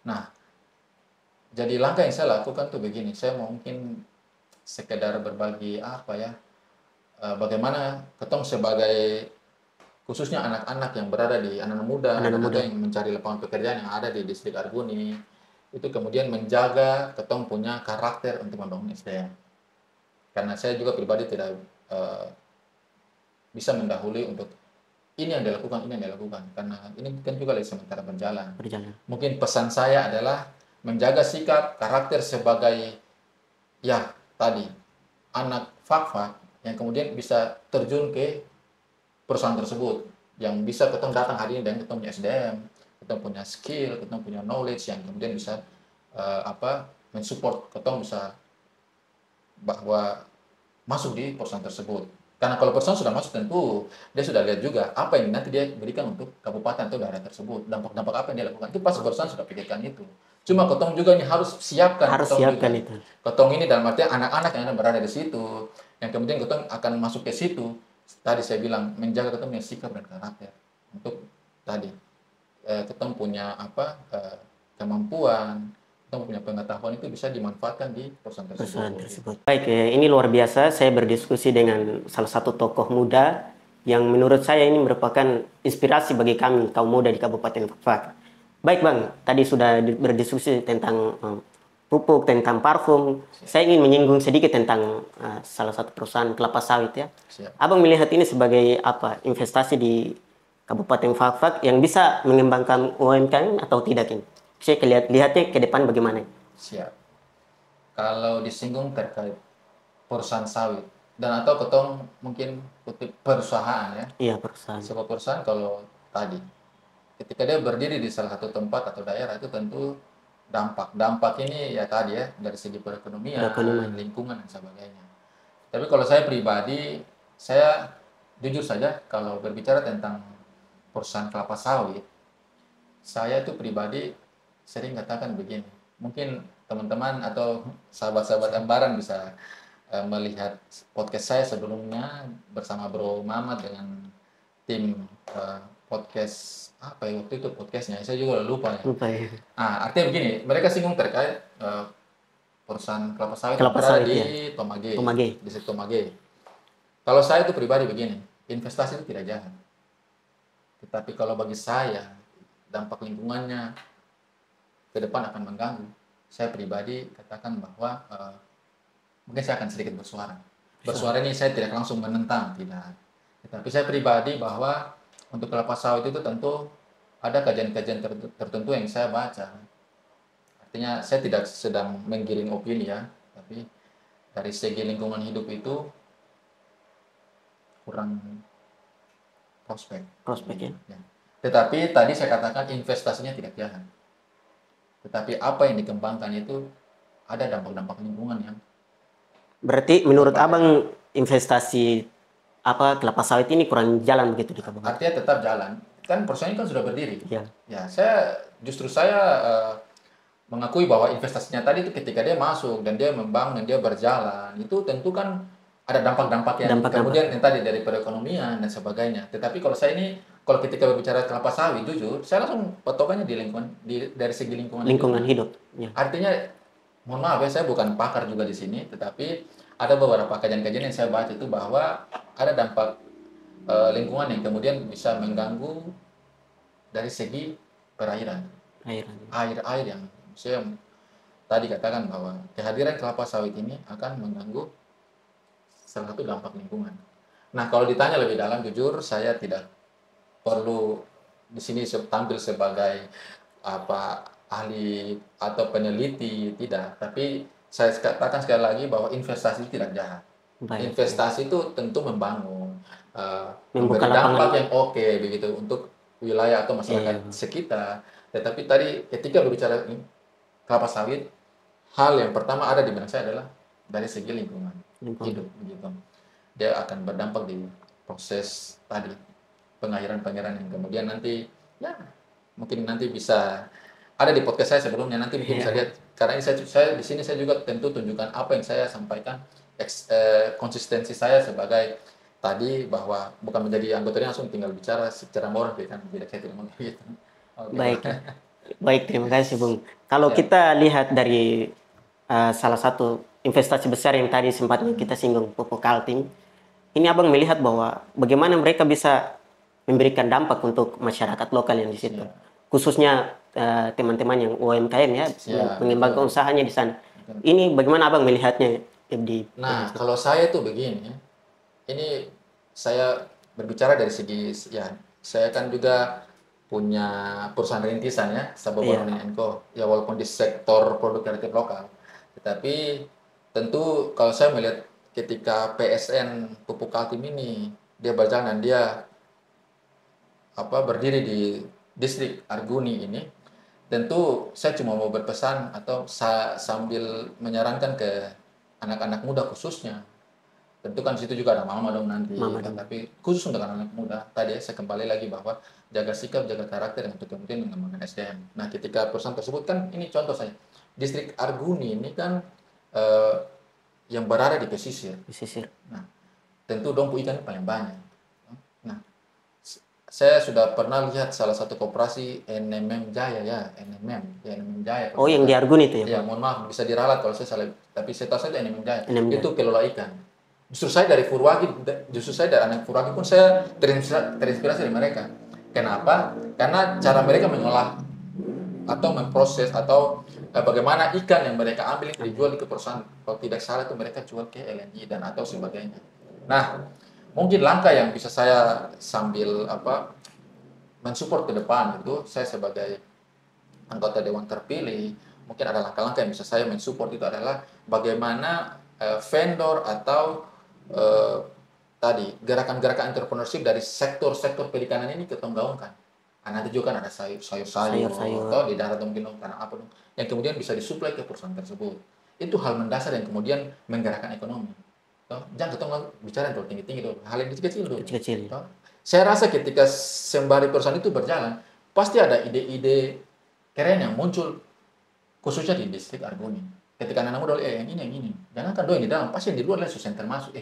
Nah, jadi langkah yang saya lakukan tuh begini, saya mungkin sekedar berbagi bagaimana ketong sebagai khususnya anak-anak yang berada di anak muda yang mencari lapangan pekerjaan yang ada di distrik Arguni, itu kemudian menjaga ketong punya karakter untuk membangun SDM. Karena saya juga pribadi tidak bisa mendahului untuk ini yang dilakukan, karena ini kan juga lagi sementara berjalan. Mungkin pesan saya adalah menjaga sikap, karakter sebagai anak fak-fak yang kemudian bisa terjun ke perusahaan tersebut, yang bisa ketemu datang hari ini dan ketemu punya SDM, ketemu punya skill, ketemu punya knowledge yang kemudian bisa mensupport ketemu bisa bahwa masuk di perusahaan tersebut. Karena kalau perusahaan sudah masuk tentu dia sudah lihat juga apa yang nanti dia berikan untuk kabupaten atau daerah tersebut, dampak-dampak apa yang dia lakukan. Itu pasti perusahaan sudah pikirkan itu. Cuma ketong juga ini harus siapkan. Itu. Ketong ini dalam artian anak-anak yang berada di situ, yang kemudian ketong akan masuk ke situ. Tadi saya bilang menjaga ketong punya sikap dan karakter untuk tadi ketong punya kemampuan Kamu punya pengetahuan itu bisa dimanfaatkan di perusahaan perusahaan tersebut. tersebut. Baik, ini luar biasa. Saya berdiskusi dengan salah satu tokoh muda yang menurut saya ini merupakan inspirasi bagi kami kaum muda di Kabupaten Fak. Baik Bang, tadi sudah berdiskusi tentang pupuk, tentang parfum. Saya ingin menyinggung sedikit tentang salah satu perusahaan kelapa sawit ya. Siap. Abang melihat ini sebagai apa? Investasi di Kabupaten Fak yang bisa mengembangkan UMKM atau tidak ini? Saya lihatnya ke depan bagaimana? Siap. Kalau disinggung terkait perusahaan sawit dan atau ketong mungkin kutip perusahaan ya. Iya, perusahaan. Sebuah perusahaan kalau tadi ketika dia berdiri di salah satu tempat atau daerah itu tentu dampak ini ya tadi ya dari segi perekonomian, lingkungan dan sebagainya. Tapi kalau saya pribadi, saya jujur saja kalau berbicara tentang perusahaan kelapa sawit, saya itu pribadi sering katakan begini. Mungkin teman-teman atau sahabat-sahabat Embaran bisa melihat podcast saya sebelumnya bersama Bro Mamat dengan tim podcast apa ya waktu itu podcastnya saya juga lupa ya. Lupa ya. Artinya begini, mereka singgung terkait perusahaan kelapa sawit yang Kelapa berada sawit, di ya. Tomage, Tomage. di situ Tomage. Kalau saya itu pribadi begini, investasi itu tidak jahat. Tetapi kalau bagi saya dampak lingkungannya ke depan akan mengganggu. Saya pribadi katakan bahwa mungkin saya akan sedikit bersuara. Bersuara ini saya tidak langsung menentang, tidak. Tetapi saya pribadi bahwa untuk kelapa sawit itu tentu ada kajian-kajian tertentu yang saya baca. Artinya saya tidak sedang menggiring opini ya, tapi dari segi lingkungan hidup itu kurang prospek ya. ya. Tetapi tadi saya katakan investasinya tidak jahat. Tetapi apa yang dikembangkan itu ada dampak-dampak lingkungan yang berarti menurut Abang investasi apa kelapa sawit ini kurang jalan begitu di Kabupaten? artinya tetap jalan. Kan perusahaan ini kan sudah berdiri. Ya. Ya, saya mengakui bahwa investasinya tadi itu ketika dia masuk dan dia membangun dan dia berjalan, itu tentu kan ada dampak-dampak yang kemudian yang tadi dari perekonomian dan sebagainya. Tetapi kalau saya ini kalau ketika berbicara kelapa sawit, jujur, saya langsung patokannya di lingkungan dari segi lingkungan hidup. Ya. Artinya, mohon maaf ya, saya bukan pakar juga di sini, tetapi ada beberapa kajian-kajian yang saya baca itu bahwa ada dampak lingkungan yang kemudian bisa mengganggu dari segi perairan. Air yang saya tadi katakan bahwa kehadiran kelapa sawit ini akan mengganggu salah satu dampak lingkungan. Nah, kalau ditanya lebih dalam, jujur saya tidak perlu di sini tampil sebagai ahli atau peneliti, tidak. Tapi saya katakan sekali lagi bahwa investasi tidak jahat. Investasi itu tentu membangun, memberi dampak yang oke begitu untuk wilayah atau masyarakat sekitar. Tetapi tadi ketika berbicara kelapa sawit, hal yang pertama ada di benak saya adalah dari segi lingkungan hidup begitu. Dia akan berdampak di proses tadi pengairan yang kemudian nanti ya mungkin nanti bisa ada di podcast saya sebelumnya, nanti mungkin bisa lihat karena ini saya di sini saya juga tentu tunjukkan apa yang saya sampaikan, konsistensi saya sebagai tadi bahwa bukan menjadi anggotanya langsung tinggal bicara secara moral kan tidak saya tidak gitu. Baik, terima kasih Bung. Kalau kita lihat dari salah satu investasi besar yang tadi sempat kita singgung, pupuk Kaltim, ini Abang melihat bahwa bagaimana mereka bisa memberikan dampak untuk masyarakat lokal yang di situ, khususnya teman-teman yang UMKM ya, mengembangkan usahanya di sana. Ini bagaimana Abang melihatnya kalau saya tuh begini, ini saya berbicara dari segi ya saya kan juga punya perusahaan rintisan ya, Sababon Co. Ya walaupun di sektor produk kreatif lokal, tetapi tentu kalau saya melihat ketika PSN Pupuk Kaltim ini dia berjalan dan dia berdiri di distrik Arguni ini, tentu saya cuma mau berpesan atau sambil menyarankan ke anak-anak muda khususnya. Tentu kan situ juga ada mama dong nanti, tapi khusus untuk anak-anak muda. Tadi saya kembali lagi bahwa jaga sikap, jaga karakter untuk kemudian mengembangkan SDM. Nah, ketika perusahaan tersebut kan ini contoh saya, distrik Arguni ini kan yang berada di pesisir. Pesisir. Nah, tentu dompu ikan paling banyak. Nah, saya sudah pernah lihat salah satu koperasi NMM Jaya ya, NMM Jaya. Oh, yang di Argun itu Ya, ya? mohon maaf bisa diralat kalau saya salah, tapi saya tahu saja NMM Jaya. NMM Jaya. Itu kelola ikan. Justru saya dari Purwagi, anak Purwagi pun saya terinspirasi dari mereka. Kenapa? Karena cara mereka mengolah atau memproses atau bagaimana ikan yang mereka ambil itu dijual ke perusahaan. Kalau tidak salah itu mereka jual ke LNG dan atau sebagainya. Nah, mungkin langkah yang bisa saya sambil mensupport ke depan itu, saya sebagai anggota dewan terpilih, mungkin ada langkah-langkah yang bisa saya mensupport itu adalah bagaimana vendor atau tadi gerakan-gerakan entrepreneurship dari sektor-sektor perikanan ini ketong gaungkan. Nanti juga kan ada sayur-sayur atau di darat mungkin karena apa dong yang kemudian bisa disuplai ke perusahaan tersebut. Itu hal mendasar yang kemudian menggerakkan ekonomi. Jangan ketong bicara yang tinggi-tinggi dulu, hal yang kecil-kecil dulu. Kecil-kecil. Saya rasa ketika sembari perusahaan itu berjalan, pasti ada ide-ide keren yang muncul, khususnya di distrik Argoni. Ketika anak muda, yang ini. Jangan kan yang di dalam, pasti yang di luar lah susah termasuk.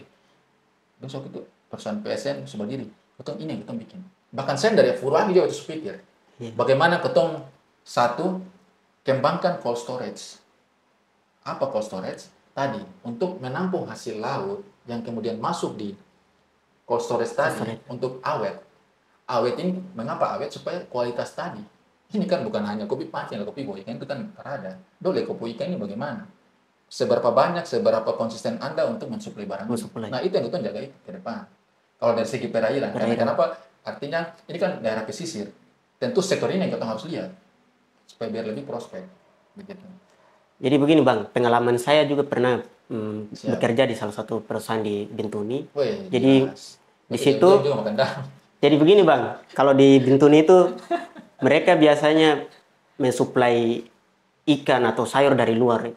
Besok itu perusahaan PSN sudah berdiri, ketong ini yang ketong bikin. Bahkan saya dari Purwagi juga itu pikir, bagaimana ketong satu, kembangkan cold storage. Apa cold storage? Tadi, untuk menampung hasil laut yang kemudian masuk di cold storage tadi untuk awet. Awet ini, mengapa awet? Supaya kualitas tadi. Ini kan bukan hanya kopi pancing, kopi boy, kan itu kan rada. Dole kopi ikan ini bagaimana? Seberapa banyak, seberapa konsisten Anda untuk mensuplai barang itu. Nah, itu yang kita jaga ke depan. Kalau dari segi perairan. Kenapa? Artinya, ini kan daerah pesisir. Tentu sektor ini yang kita harus lihat. Supaya biar lebih prospek. Begitu. Jadi begini Bang, pengalaman saya juga pernah bekerja di salah satu perusahaan di Bintuni. Jadi di situ, jadi begini Bang, kalau di Bintuni itu mereka biasanya mensuplai ikan atau sayur dari luar.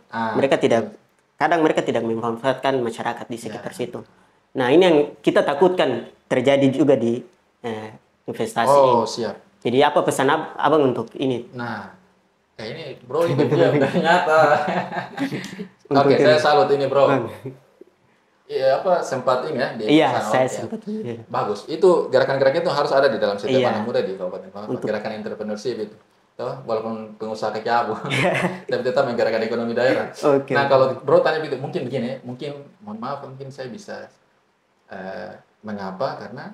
Kadang mereka tidak memanfaatkan masyarakat di sekitar situ. Nah, ini yang kita takutkan terjadi juga di investasi ini. Siap. Jadi apa pesan Abang untuk ini? Nah, ini bro, ini ternyata. Oke, saya salut ini bro. Iya, sempat ini ya di saya sempat. Bagus. Itu gerakan-gerakan itu harus ada di dalam setiap anak muda di Kabupaten Pamekasan. Gerakan entrepreneurship itu. Walaupun pengusaha kaki abu, tapi tetap menggerakkan ekonomi daerah. Nah, kalau bro tanya begitu, mungkin begini, mohon maaf, mungkin saya bisa mengapa karena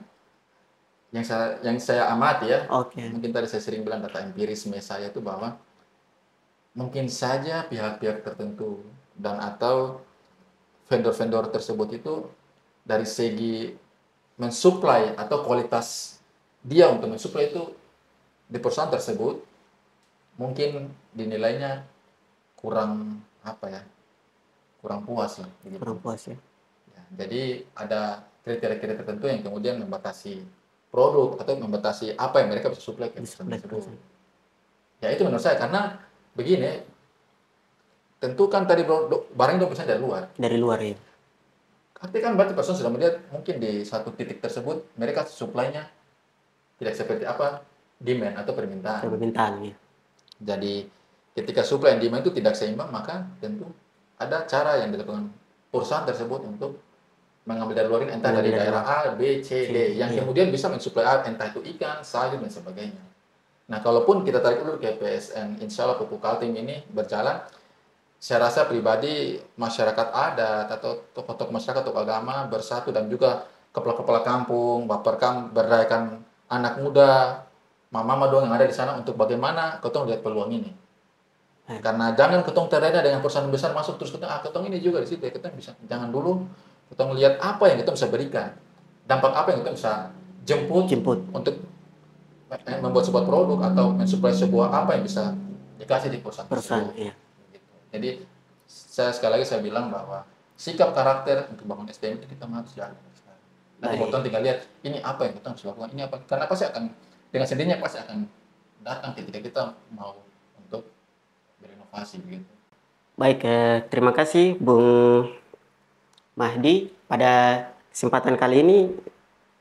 yang saya amati ya, mungkin tadi saya sering bilang data empirisme saya itu bahwa mungkin saja pihak-pihak tertentu dan atau vendor-vendor tersebut itu dari segi mensuplai atau kualitas dia untuk mensuplai itu di perusahaan tersebut mungkin dinilainya kurang puas lah. Begitu. Kurang puas ya. Jadi ada kriteria-kriteria tertentu yang kemudian membatasi produk atau membatasi apa yang mereka bisa suplai ke perusahaan tersebut. Ya itu menurut saya karena begini, tentu kan tadi barang itu bisa dari luar. Dari luar ya. Artinya kan berarti perusahaan sudah melihat mungkin di satu titik tersebut mereka suplainya tidak seperti apa demand atau permintaan. Ya. Jadi ketika supply dan demand itu tidak seimbang, maka tentu ada cara yang dilakukan perusahaan tersebut untuk mengambil dari luar entah dari daerah A, B, C, D yang kemudian bisa mensuplai entah itu ikan, sayur dan sebagainya. Nah, kalaupun kita tarik dulu ke PSN, insya Allah pupuk Kaltim ini berjalan, saya rasa pribadi masyarakat adat atau tokoh-tokoh masyarakat, tokoh agama bersatu dan juga kepala-kepala kampung, baperkam berdayakan anak muda, mama doang yang ada di sana untuk bagaimana ketong lihat peluang ini. Karena jangan ketong terlena dengan perusahaan besar masuk terus ketong ini juga di situ ya, ketong bisa jangan dulu ketong lihat apa yang ketong bisa berikan, dampak apa yang ketong bisa jemput. Untuk membuat sebuah produk atau mensuplai sebuah apa yang bisa dikasih di perusahaan tersebut. Iya. Jadi sekali lagi saya bilang bahwa sikap karakter untuk bangun SDM itu kita harus jalan. Nanti kita tinggal lihat ini apa yang kita harus lakukan, ini apa, karena pasti akan dengan sendirinya pasti akan datang ketika kita mau untuk berinovasi begitu. Baik, terima kasih Bung Mahdi. Pada kesempatan kali ini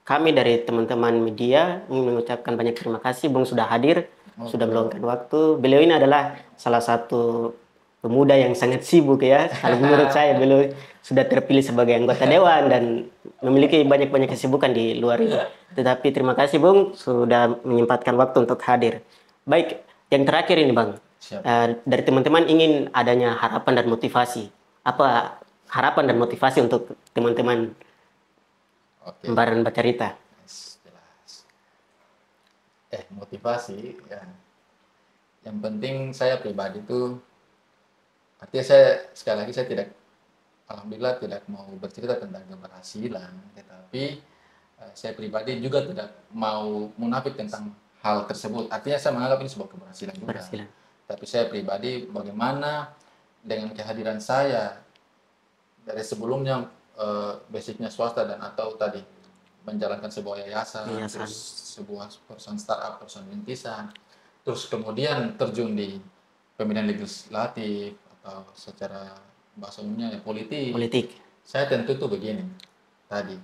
kami dari teman-teman media ingin mengucapkan banyak terima kasih Bung sudah hadir, sudah meluangkan waktu. Beliau ini adalah salah satu pemuda yang sangat sibuk ya. Kalau menurut saya beliau sudah terpilih sebagai anggota dewan dan memiliki banyak-banyak kesibukan di luar itu. Tetapi terima kasih Bung sudah menyempatkan waktu untuk hadir. Baik, yang terakhir ini Bang. Siap. Dari teman-teman ingin adanya harapan dan motivasi. Apa harapan dan motivasi untuk teman-teman Oke. Embaran Bacarita? Jelas. Motivasi ya. Yang penting saya pribadi itu, artinya saya sekali lagi saya tidak, alhamdulillah tidak mau bercerita tentang keberhasilan, tetapi saya pribadi juga tidak mau munafik tentang hal tersebut. Artinya saya menganggap ini sebuah keberhasilan juga. Keberhasilan. Tapi saya pribadi bagaimana dengan kehadiran saya dari sebelumnya basicnya swasta dan atau tadi menjalankan sebuah yayasan, terus sebuah perusahaan startup, perusahaan rintisan, terus kemudian terjun di pemilihan legislatif atau secara bahasa umumnya ya politik. Saya tentu tuh begini tadi,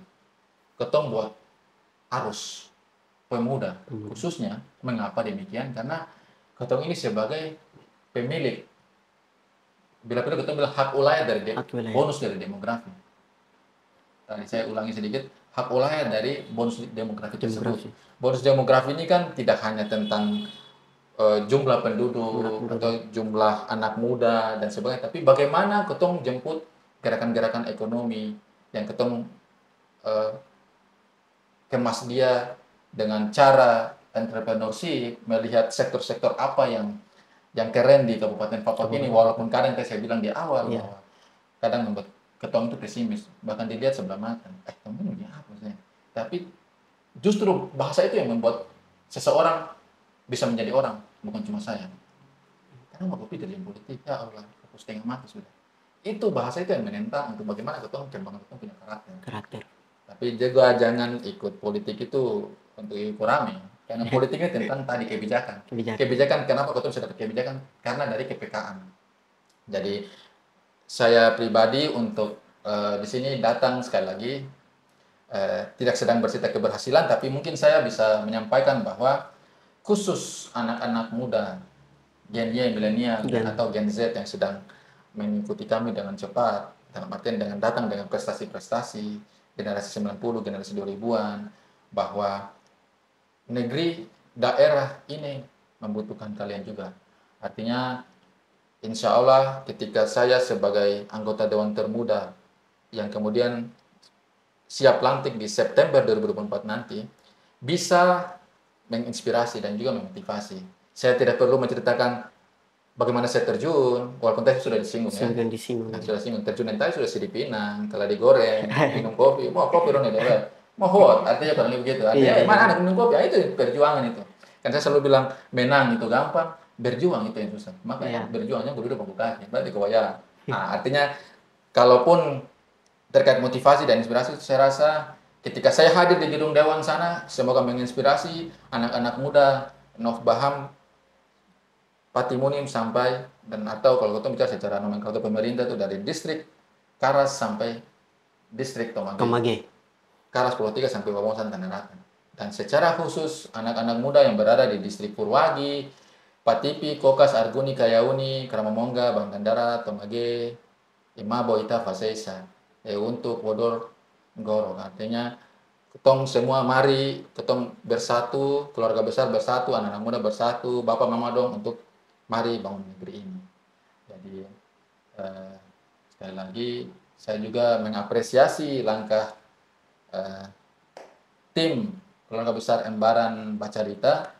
ketong buat arus pemuda khususnya. Mengapa demikian? Karena ketong ini sebagai pemilik, bila ketong bilang hak ulayat dari bonus dari demografi. Tadi saya ulangi sedikit, hak ulayat dari bonus demografi tersebut. Bonus demografi ini kan tidak hanya tentang jumlah penduduk atau jumlah anak muda dan sebagainya, tapi bagaimana ketong jemput gerakan-gerakan ekonomi yang ketong kemas dia dengan cara entrepreneurship, melihat sektor-sektor apa yang keren di Kabupaten Papua ini, walaupun kadang saya bilang di awal bahwa kadang membuat ketong itu pesimis, bahkan dilihat sebelah mata, kamu ini apa sih? Tapi justru bahasa itu yang membuat seseorang bisa menjadi orang, bukan cuma saya. Karena mau kopi dari politik, ya Allah, fokus setengah mati sudah. Itu bahasa itu yang menentang untuk bagaimana ketong kembangan ketong punya karakter. Tapi juga jangan ikut politik itu untuk ikut rame. Karena politiknya tentang tadi kebijakan. Kebijakan, kenapa ketong bisa dapat kebijakan? Karena dari KPKan. Jadi saya pribadi untuk di sini datang sekali lagi tidak sedang bercerita keberhasilan, tapi mungkin saya bisa menyampaikan bahwa khusus anak-anak muda, Gen Y, milenial, atau Gen Z yang sedang mengikuti kami dengan cepat, dalam artian dengan datang dengan prestasi-prestasi, generasi 90, generasi 2000-an, bahwa negeri, daerah ini membutuhkan kalian juga. Artinya, insya Allah ketika saya sebagai anggota Dewan Termuda yang kemudian siap lantik di September 2024 nanti, bisa menginspirasi dan juga memotivasi. Saya tidak perlu menceritakan bagaimana saya terjun, walaupun tadi sudah disinggung ya. Sudah singgung, terjun yang tadi sudah di Pinang, telah digoreng, minum kopi, mau kopi dong ya, mau hot, artinya kurang lebih begitu. Artinya mana anak minum kopi, itu perjuangan itu. Kan saya selalu bilang menang itu gampang, berjuang itu yang susah. Makanya berjuangnya berdua bangku kaki, berarti kewayaran. Nah, artinya kalaupun terkait motivasi dan inspirasi, saya rasa ketika saya hadir di gedung Dewan sana, semoga menginspirasi anak-anak muda, Nov Baham, Patimunim sampai, dan atau kalau kita bicara secara nomenklatur pemerintah itu dari distrik Karas sampai distrik Tomage. Karas Pulau 3 sampai Wawasan Tanah Ratan. Dan secara khusus anak-anak muda yang berada di distrik Purwagi, Patipi, Kokas, Arguni, Kayauni, Karamamongga, Banggandara, Tomage, Imabo, Ita, Faseisa, untuk Wodor, Goro. Artinya ketong semua mari, ketong bersatu, keluarga besar bersatu, anak-anak muda bersatu, bapak mama dong untuk mari bangun negeri ini. Jadi sekali lagi saya juga mengapresiasi langkah tim keluarga besar Embaran Bacarita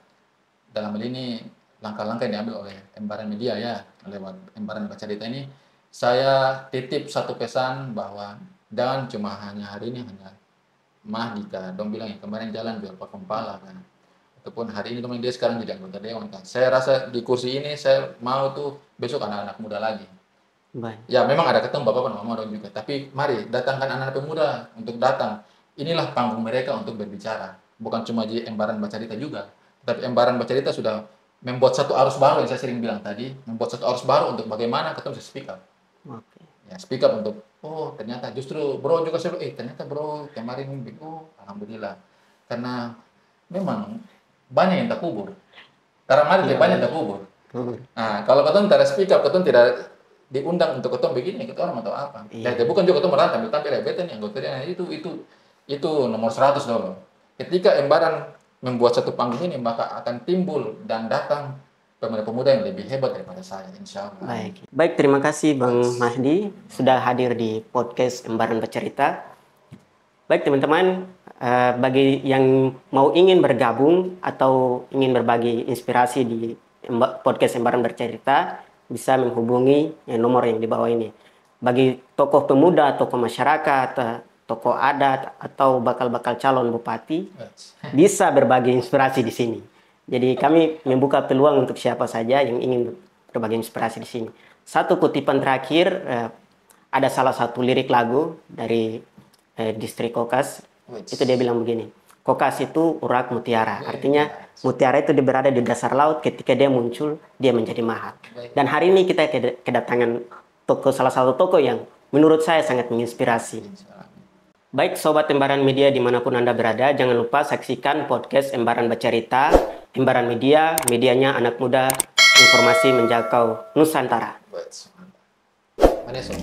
dalam hal ini, langkah-langkah yang diambil oleh Embaran Media ya, lewat Embaran Bacarita ini. Saya titip satu pesan bahwa jangan cuma hanya hari ini hanya Mahdika, dong bilang yang kemarin jalan biar Pak Kempala kan, ataupun hari ini dong dia sekarang jadi anggota dewan kan. Saya rasa di kursi ini saya mau tuh besok anak-anak muda lagi. Ya memang ada ketemu bapak dan mama dong juga, tapi mari datangkan anak-anak pemuda untuk datang. Inilah panggung mereka untuk berbicara, bukan cuma di Embaran Bacarita juga, tapi Embaran Bacarita sudah membuat satu arus baru yang saya sering bilang tadi, membuat satu arus baru untuk bagaimana ketemu bisa speak up. Ya, speak up untuk, ternyata justru bro juga saya ternyata bro kemarin alhamdulillah, karena memang banyak yang tak kubur, karena mari banyak tak kubur. Nah kalau ketemu tidak speak up, ketemu tidak diundang untuk ketemu begini, kita orang atau apa. Iya. Dan bukan juga ketemu merantau, tapi beta nih anggotanya itu nomor 100 dulu. Ketika Embaran membuat satu panggung ini, maka akan timbul dan datang pemuda-pemuda yang lebih hebat daripada saya, insya Allah. Baik, terima kasih Bang Mahdi sudah hadir di podcast Embaran Bercerita. Baik teman-teman, bagi yang mau ingin bergabung atau ingin berbagi inspirasi di podcast Embaran Bercerita, bisa menghubungi nomor yang di bawah ini. Bagi tokoh pemuda, tokoh masyarakat, tokoh adat, atau bakal-bakal calon bupati, bisa berbagi inspirasi di sini. Jadi kami membuka peluang untuk siapa saja yang ingin berbagi inspirasi di sini. Satu kutipan terakhir, ada salah satu lirik lagu dari distrik Kokas. Itu dia bilang begini, Kokas itu urak mutiara. Artinya mutiara itu berada di dasar laut, ketika dia muncul, dia menjadi mahal. Dan hari ini kita kedatangan salah satu tokoh yang menurut saya sangat menginspirasi. Baik Sobat Embaran Media dimanapun Anda berada, jangan lupa saksikan podcast Embaran Bercerita. Embaran Media, medianya anak muda, informasi menjangkau Nusantara. Maneso.